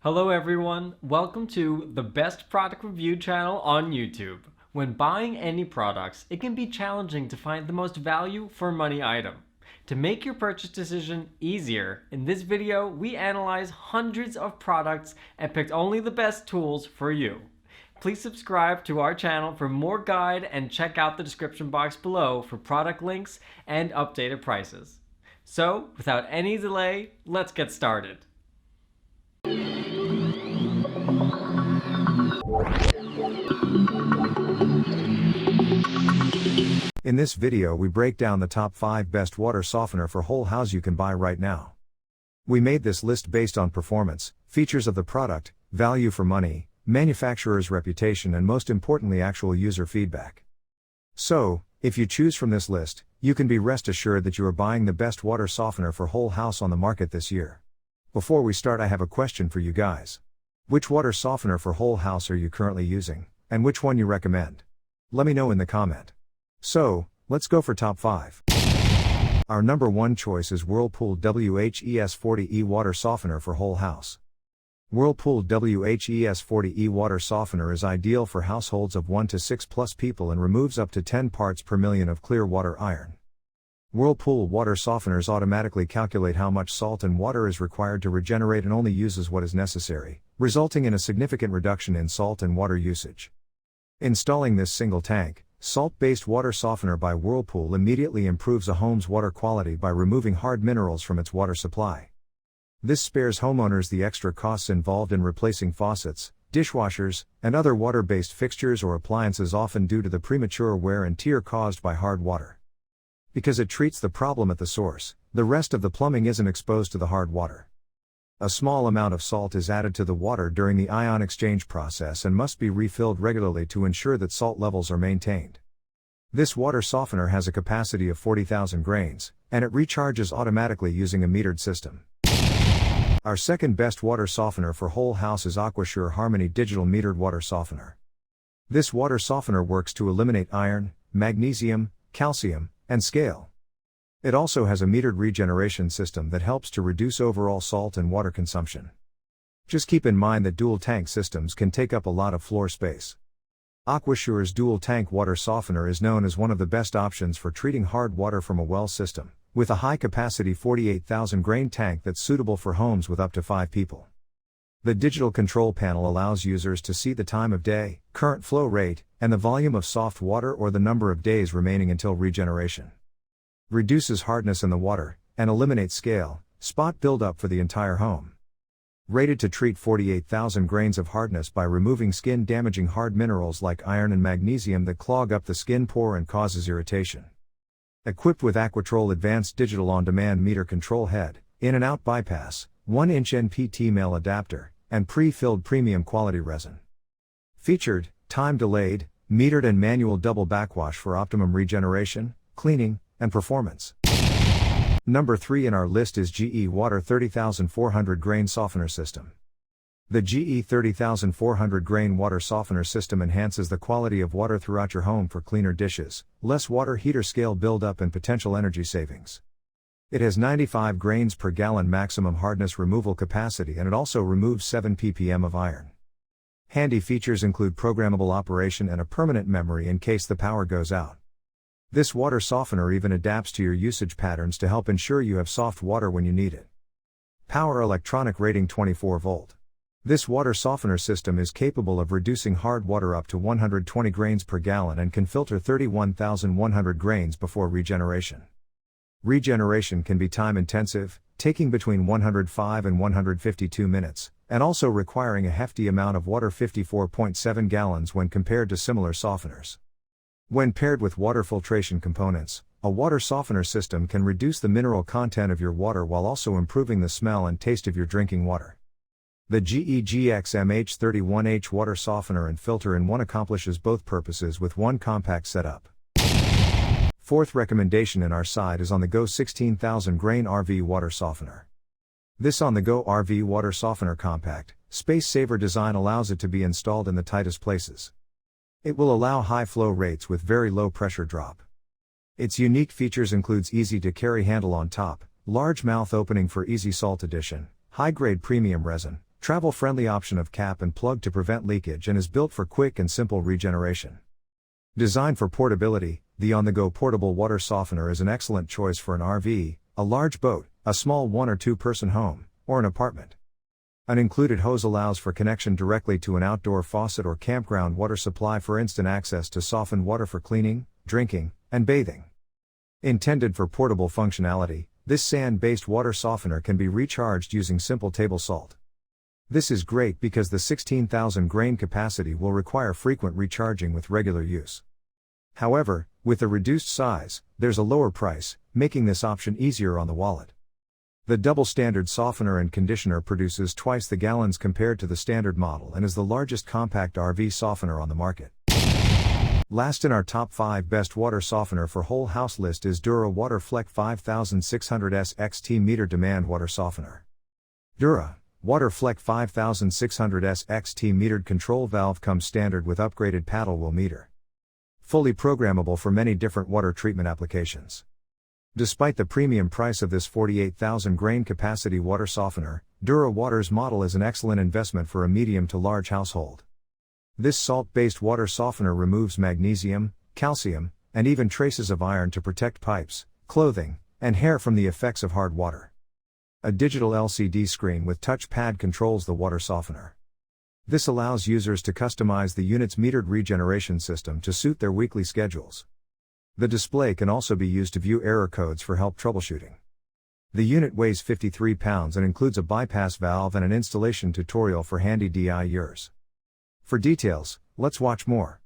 Hello everyone, welcome to the best product review channel on YouTube. When buying any products, it can be challenging to find the most value for money item. To make your purchase decision easier, in this video we analyze hundreds of products and picked only the best tools for you. Please subscribe to our channel for more guide and check out the description box below for product links and updated prices. So, without any delay, let's get started. In this video we break down the top 5 best water softener for whole house you can buy right now. We made this list based on performance, features of the product, value for money, manufacturer's reputation and most importantly actual user feedback. So, if you choose from this list, you can be rest assured that you are buying the best water softener for whole house on the market this year. Before we start, I have a question for you guys. Which water softener for whole house are you currently using, and which one you recommend? Let me know in the comment. So, let's go for top 5. Our number 1 choice is Whirlpool WHES40E water softener for whole house. Whirlpool WHES40E water softener is ideal for households of 1 to 6 plus people and removes up to 10 parts per million of clear water iron. Whirlpool water softeners automatically calculate how much salt and water is required to regenerate and only uses what is necessary, resulting in a significant reduction in salt and water usage. Installing this single tank, salt-based water softener by Whirlpool immediately improves a home's water quality by removing hard minerals from its water supply. This spares homeowners the extra costs involved in replacing faucets, dishwashers, and other water-based fixtures or appliances, often due to the premature wear and tear caused by hard water. Because it treats the problem at the source, the rest of the plumbing isn't exposed to the hard water. A small amount of salt is added to the water during the ion exchange process and must be refilled regularly to ensure that salt levels are maintained. This water softener has a capacity of 40,000 grains, and it recharges automatically using a metered system. Our second best water softener for whole house is Aquasure Harmony Digital Metered Water Softener. This water softener works to eliminate iron, magnesium, calcium, and scale. It also has a metered regeneration system that helps to reduce overall salt and water consumption. Just keep in mind that dual tank systems can take up a lot of floor space. Aquasure's dual tank water softener is known as one of the best options for treating hard water from a well system, with a high capacity 48,000 grain tank that's suitable for homes with up to 5 people. The digital control panel allows users to see the time of day, current flow rate, and the volume of soft water or the number of days remaining until regeneration. Reduces hardness in the water, and eliminates scale, spot buildup for the entire home. Rated to treat 48,000 grains of hardness by removing skin-damaging hard minerals like iron and magnesium that clog up the skin pore and causes irritation. Equipped with Aquatrol Advanced Digital On-Demand Meter Control Head, In and Out Bypass, 1-inch NPT male adapter, and pre-filled premium quality resin. Featured, time-delayed, metered and manual double backwash for optimum regeneration, cleaning, and performance. Number 3 in our list is GE Water 30,400 Grain Softener System. The GE 30,400 Grain Water Softener System enhances the quality of water throughout your home for cleaner dishes, less water heater scale buildup and potential energy savings. It has 95 grains per gallon maximum hardness removal capacity, and it also removes 7 ppm of iron. Handy features include programmable operation and a permanent memory in case the power goes out. This water softener even adapts to your usage patterns to help ensure you have soft water when you need it. Power electronic rating 24 volt. This water softener system is capable of reducing hard water up to 120 grains per gallon and can filter 31,100 grains before regeneration. Regeneration can be time intensive, taking between 105 and 152 minutes, and also requiring a hefty amount of water, 54.7 gallons when compared to similar softeners. When paired with water filtration components, a water softener system can reduce the mineral content of your water while also improving the smell and taste of your drinking water. The GE GX MH31H water softener and filter in one accomplishes both purposes with one compact setup. Fourth recommendation in our side is On-the-Go 16,000 Grain RV Water Softener. This On-the-Go RV Water Softener compact, space-saver design allows it to be installed in the tightest places. It will allow high flow rates with very low pressure drop. Its unique features includes easy-to-carry handle on top, large mouth opening for easy salt addition, high-grade premium resin, Travel-friendly option of cap and plug to prevent leakage and is built for quick and simple regeneration. Designed for portability, the on-the-go portable water softener is an excellent choice for an RV, a large boat, a small 1 or 2 person home, or an apartment. An included hose allows for connection directly to an outdoor faucet or campground water supply for instant access to softened water for cleaning, drinking, and bathing. Intended for portable functionality, this sand-based water softener can be recharged using simple table salt. This is great because the 16,000 grain capacity will require frequent recharging with regular use. However, with the reduced size, there's a lower price, making this option easier on the wallet. The double standard softener and conditioner produces twice the gallons compared to the standard model and is the largest compact RV softener on the market. Last in our top 5 best water softener for whole house list is DuraWater Fleck 5600S XT meter demand water softener. DuraWater Fleck 5600S XT metered control valve comes standard with upgraded paddle wheel meter. Fully programmable for many different water treatment applications. Despite the premium price of this 48,000 grain capacity water softener, DuraWater's model is an excellent investment for a medium to large household. This salt-based water softener removes magnesium, calcium, and even traces of iron to protect pipes, clothing, and hair from the effects of hard water. A digital LCD screen with touch pad controls the water softener. This allows users to customize the unit's metered regeneration system to suit their weekly schedules. The display can also be used to view error codes for help troubleshooting. The unit weighs 53 pounds and includes a bypass valve and an installation tutorial for handy DIYers. For details, let's watch more.